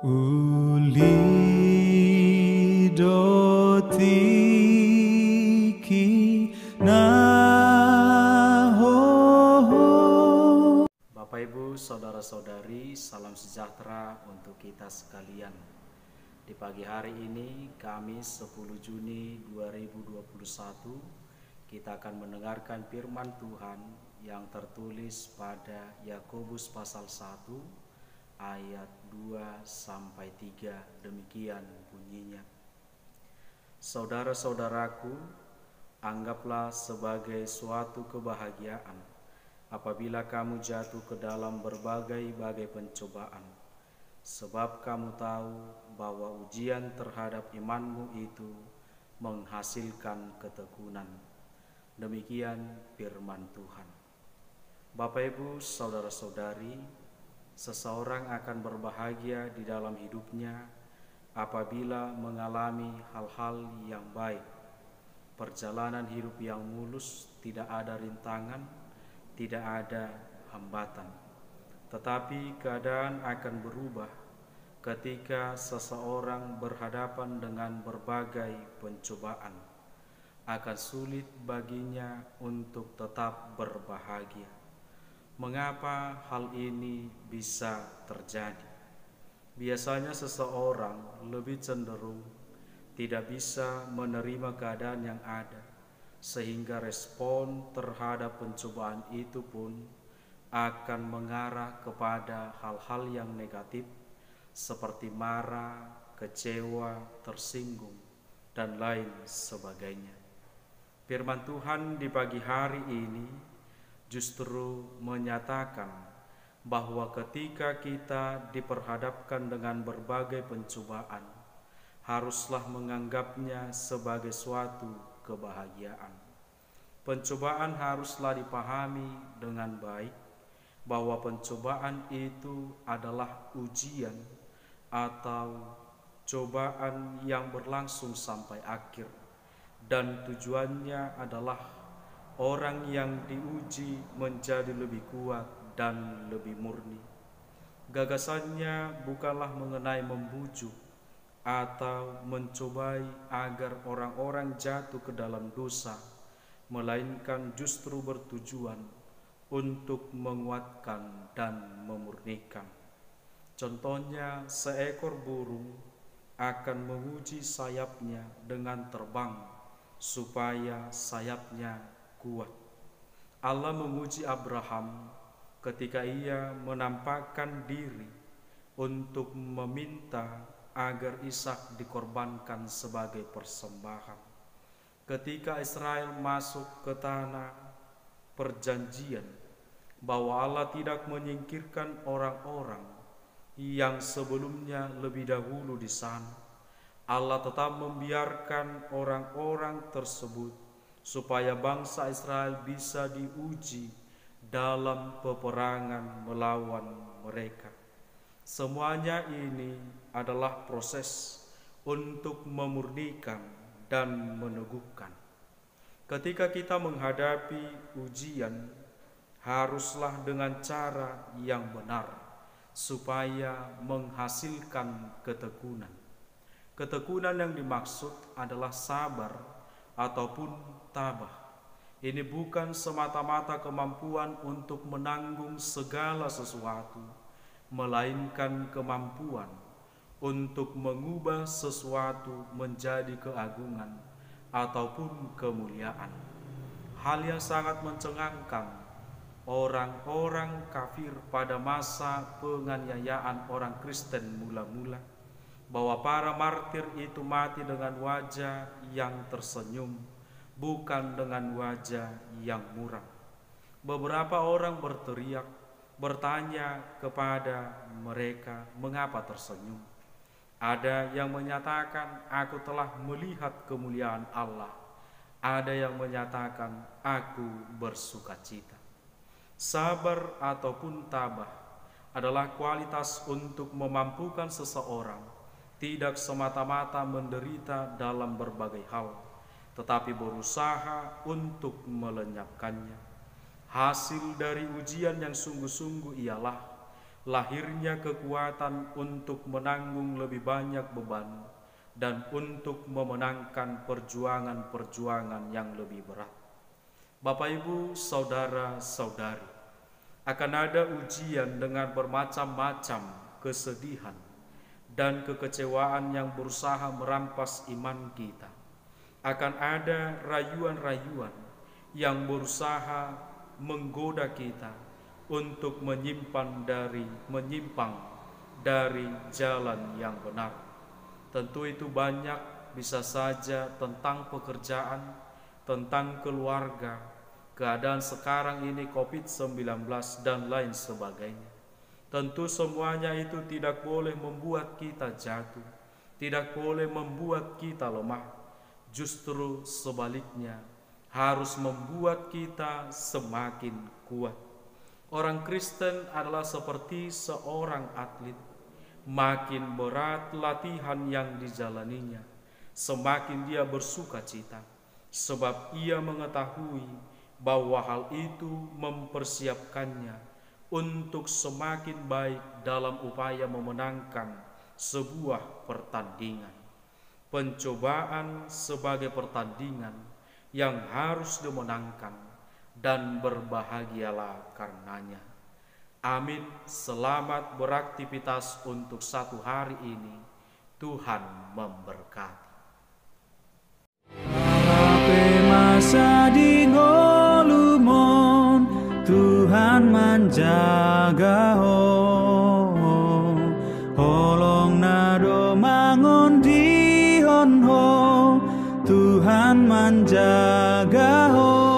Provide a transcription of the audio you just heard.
Uli dotiki naho. Bapak Ibu, saudara-saudari, salam sejahtera untuk kita sekalian. Di pagi hari ini, Kamis 10 Juni 2021, kita akan mendengarkan firman Tuhan yang tertulis pada Yakobus pasal 1 ayat 2-3. Demikian bunyinya. Saudara-saudaraku, anggaplah sebagai suatu kebahagiaan apabila kamu jatuh ke dalam berbagai-bagai pencobaan, sebab kamu tahu bahwa ujian terhadap imanmu itu menghasilkan ketekunan. Demikian firman Tuhan. Bapak Ibu, saudara-saudari, seseorang akan berbahagia di dalam hidupnya apabila mengalami hal-hal yang baik. Perjalanan hidup yang mulus, tidak ada rintangan, tidak ada hambatan. Tetapi keadaan akan berubah ketika seseorang berhadapan dengan berbagai pencobaan. Akan sulit baginya untuk tetap berbahagia. Mengapa hal ini bisa terjadi? Biasanya seseorang lebih cenderung tidak bisa menerima keadaan yang ada, sehingga respon terhadap pencobaan itu pun akan mengarah kepada hal-hal yang negatif seperti marah, kecewa, tersinggung, dan lain sebagainya. Firman Tuhan di pagi hari ini justru menyatakan bahwa ketika kita diperhadapkan dengan berbagai pencobaan, haruslah menganggapnya sebagai suatu kebahagiaan. Pencobaan haruslah dipahami dengan baik, bahwa pencobaan itu adalah ujian atau cobaan yang berlangsung sampai akhir, dan tujuannya adalah orang yang diuji menjadi lebih kuat dan lebih murni. Gagasannya bukanlah mengenai membujuk atau mencobai agar orang-orang jatuh ke dalam dosa, melainkan justru bertujuan untuk menguatkan dan memurnikan. Contohnya, seekor burung akan menguji sayapnya dengan terbang supaya sayapnya kuat. Allah menguji Abraham ketika ia menampakkan diri untuk meminta agar Ishak dikorbankan sebagai persembahan. Ketika Israel masuk ke tanah perjanjian, bahwa Allah tidak menyingkirkan orang-orang yang sebelumnya lebih dahulu di sana. Allah tetap membiarkan orang-orang tersebut supaya bangsa Israel bisa diuji dalam peperangan melawan mereka. Semuanya ini adalah proses untuk memurnikan dan meneguhkan. Ketika kita menghadapi ujian, haruslah dengan cara yang benar supaya menghasilkan ketekunan. Ketekunan yang dimaksud adalah sabar ataupun tabah. Ini bukan semata-mata kemampuan untuk menanggung segala sesuatu, melainkan kemampuan untuk mengubah sesuatu menjadi keagungan ataupun kemuliaan. Hal yang sangat mencengangkan orang-orang kafir pada masa penganiayaan orang Kristen mula-mula, bahwa para martir itu mati dengan wajah yang tersenyum, bukan dengan wajah yang muram. Beberapa orang bertanya kepada mereka, mengapa tersenyum? Ada yang menyatakan, aku telah melihat kemuliaan Allah. Ada yang menyatakan, aku bersukacita. Sabar ataupun tabah adalah kualitas untuk memampukan seseorang tidak semata-mata menderita dalam berbagai hal, tetapi berusaha untuk melenyapkannya. Hasil dari ujian yang sungguh-sungguh ialah lahirnya kekuatan untuk menanggung lebih banyak beban dan untuk memenangkan perjuangan-perjuangan yang lebih berat. Bapak, Ibu, saudara-saudari, akan ada ujian dengan bermacam-macam kesedihan dan kekecewaan yang berusaha merampas iman kita. Akan ada rayuan-rayuan yang berusaha menggoda kita untuk menyimpang dari jalan yang benar. Tentu itu banyak, bisa saja tentang pekerjaan, tentang keluarga, keadaan sekarang ini COVID-19 dan lain sebagainya. Tentu semuanya itu tidak boleh membuat kita jatuh, tidak boleh membuat kita lemah. Justru sebaliknya, harus membuat kita semakin kuat. Orang Kristen adalah seperti seorang atlet. Makin berat latihan yang dijalaninya, semakin dia bersuka cita, sebab ia mengetahui bahwa hal itu mempersiapkannya untuk semakin baik dalam upaya memenangkan sebuah pertandingan. Pencobaan sebagai pertandingan yang harus dimenangkan, dan berbahagialah karenanya. Amin. Selamat beraktivitas untuk satu hari ini. Tuhan memberkati. Masa di ngolumon Tuhan menjaga ho, holong nado mangon di honho Tuhan menjaga ho.